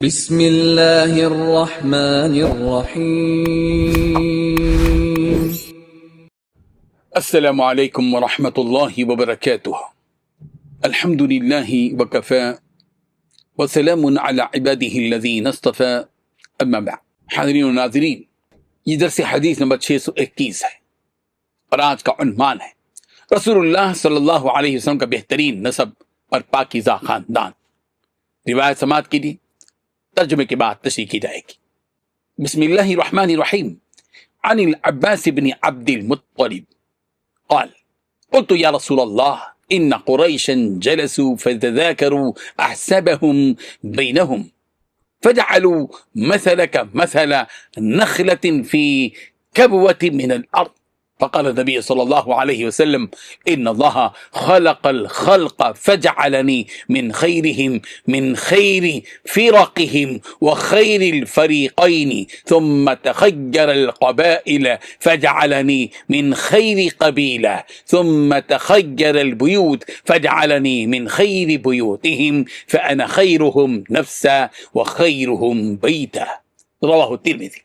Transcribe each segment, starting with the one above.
بسم اللہ الرحمن الرحیم۔ السلام علیکم ورحمۃ اللہ وبرکاتہ۔ الحمد للہ وکفی وسلام علی عبادہ الذین اصطفی، اما بعد۔ حاضرین و ناظرین، یہ درس حدیث نمبر 621 ہے اور آج کا عنوان ہے رسول اللہ صلی اللہ علیہ وسلم کا بہترین نسب اور پاکیزہ خاندان۔ روایت سماعت کے لیے ترجمے کے بعد تشریح کی جائے گی۔ بسم اللہ الرحمن الرحیم۔ عن العباس بن عبد المطلب قال قلت یا رسول اللہ ان قریشا جلسوا فتذاکروا احسابهم بینهم فجعلوا مثلك مثل نخلة في كبوة من الأرض، فقال النبي صلى الله عليه وسلم إن الله خلق الخلق فجعلني من خيرهم من خير فرقهم وخير الفريقين، ثم تخير القبائل فجعلني من خير قبيلة، ثم تخير البيوت فجعلني من خير بيوتهم، فأنا خيرهم نفسا وخيرهم بيتا۔ رواه الترمذی۔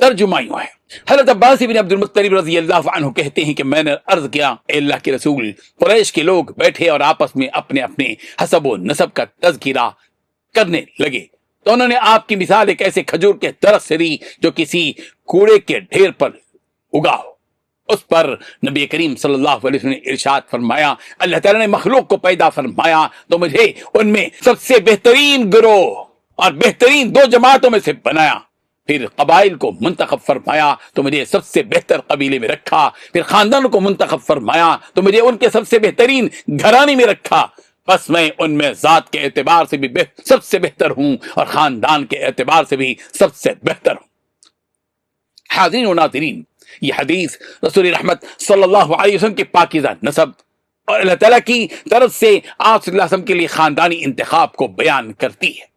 ترجمہ یوں ہے، حضرت عباس بن عبد المطلب رضی اللہ عنہ کہتے ہیں کہ میں نے عرض کیا، اے اللہ کے رسول، قریش کے لوگ بیٹھے اور آپس میں اپنے اپنے حسب و نسب کا تذکرہ کرنے لگے تو انہوں نے آپ کی مثال ایک ایسے کھجور کے درخت سے دی جو کسی کوڑے کے ڈھیر پر اگا ہو۔ اس پر نبی کریم صلی اللہ علیہ وسلم نے ارشاد فرمایا، اللہ تعالیٰ نے مخلوق کو پیدا فرمایا تو مجھے ان میں سب سے بہترین گروہ اور بہترین دو جماعتوں میں سے بنایا، پھر قبائل کو منتخب فرمایا تو مجھے سب سے بہتر قبیلے میں رکھا، پھر خاندانوں کو منتخب فرمایا تو مجھے ان کے سب سے بہترین گھرانے میں رکھا، بس میں ان میں ذات کے اعتبار سے بھی سب سے بہتر ہوں اور خاندان کے اعتبار سے بھی سب سے بہتر ہوں۔ حاضرین و ناظرین، یہ حدیث رسول رحمت صلی اللہ علیہ وسلم کے پاکیزہ نسب اور اللہ تعالیٰ کی طرف سے آپ صلی اللہ علیہ وسلم کے لیے خاندانی انتخاب کو بیان کرتی ہے۔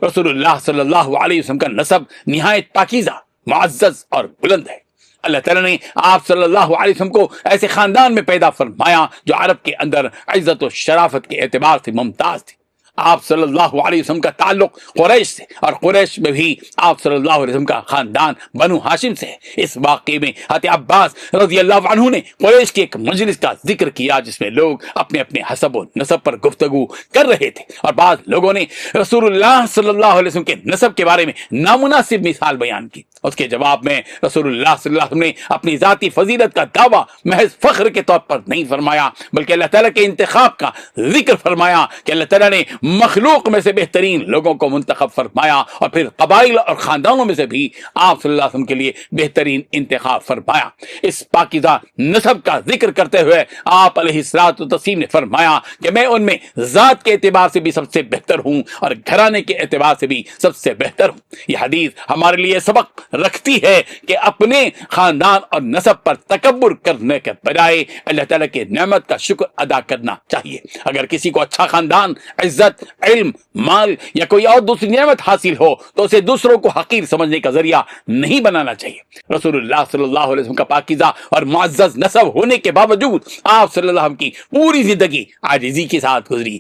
رسول اللہ صلی اللہ علیہ وسلم کا نسب نہایت پاکیزہ، معزز اور بلند ہے۔ اللہ تعالیٰ نے آپ صلی اللہ علیہ وسلم کو ایسے خاندان میں پیدا فرمایا جو عرب کے اندر عزت و شرافت کے اعتبار سے ممتاز تھی۔ آپ صلی اللہ علیہ وسلم کا تعلق قریش سے اور قریش میں بھی آپ صلی اللہ علیہ وسلم کا خاندان بنو ہاشم سے ہے۔ اس واقعے میں حضرت عباس رضی اللہ عنہ نے قریش کے ایک مجلس کا ذکر کیا جس میں لوگ اپنے اپنے حسب و نسب پر گفتگو کر رہے تھے اور بعض لوگوں نے رسول اللہ صلی اللہ علیہ وسلم کے نسب کے بارے میں نامناسب مثال بیان کی۔ اس کے جواب میں رسول اللہ صلی اللہ علیہ وسلم نے اپنی ذاتی فضیلت کا دعویٰ محض فخر کے طور پر نہیں فرمایا بلکہ اللہ تعالیٰ کے انتخاب کا ذکر فرمایا کہ اللہ تعالیٰ نے مخلوق میں سے بہترین لوگوں کو منتخب فرمایا اور پھر قبائل اور خاندانوں میں سے بھی آپ صلی اللہ علیہ وسلم کے لیے بہترین انتخاب فرمایا۔ اس پاکیزہ نسب کا ذکر کرتے ہوئے آپ علیہ الصلوۃ والتسلیم نے فرمایا کہ میں ان میں ذات کے اعتبار سے بھی سب سے بہتر ہوں اور گھرانے کے اعتبار سے بھی سب سے بہتر ہوں۔ یہ حدیث ہمارے لیے سبق رکھتی ہے کہ اپنے خاندان اور نسب پر تکبر کرنے کے بجائے اللہ تعالیٰ کے نعمت کا شکر ادا کرنا چاہیے۔ اگر کسی کو اچھا خاندان، عزت، علم، مال یا کوئی اور دوسری نعمت حاصل ہو تو اسے دوسروں کو حقیر سمجھنے کا ذریعہ نہیں بنانا چاہیے۔ رسول اللہ صلی اللہ علیہ وسلم کا پاکیزہ اور معزز نسب ہونے کے باوجود آپ صلی اللہ علیہ وسلم کی پوری زندگی عاجزی کے ساتھ گزری،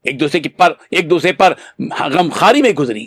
ایک دوسرے پر غمخواری میں گزری،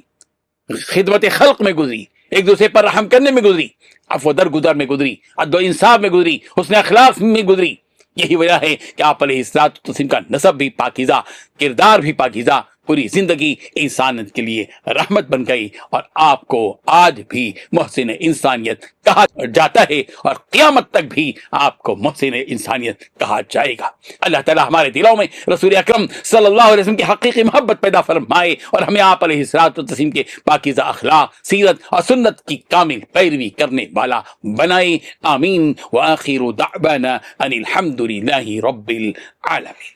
خدمت خلق میں گزری، ایک دوسرے پر رحم کرنے میں گزری، عفو درگزر میں گزری، عدل و انصاف میں گزری، حسن اخلاق میں گزری۔ یہی وجہ ہے کہ آپ علیہ الصلوۃ والتسلیم کا نسب بھی پاکیزہ، کردار بھی پاکیزہ، پوری زندگی انسانیت کے لیے رحمت بن گئی اور آپ کو آج بھی محسن انسانیت کہا جاتا ہے اور قیامت تک بھی آپ کو محسن انسانیت کہا جائے گا۔ اللہ تعالیٰ ہمارے دلوں میں رسول اکرم صلی اللہ علیہ وسلم کی حقیقی محبت پیدا فرمائے اور ہمیں آپ علیہ الصلوۃ والتسلیم کے پاکیزہ اخلاق، سیرت اور سنت کی کامل پیروی کرنے والا بنائے، آمین۔ وآخر دعوانا ان الحمد للہ رب العالمین۔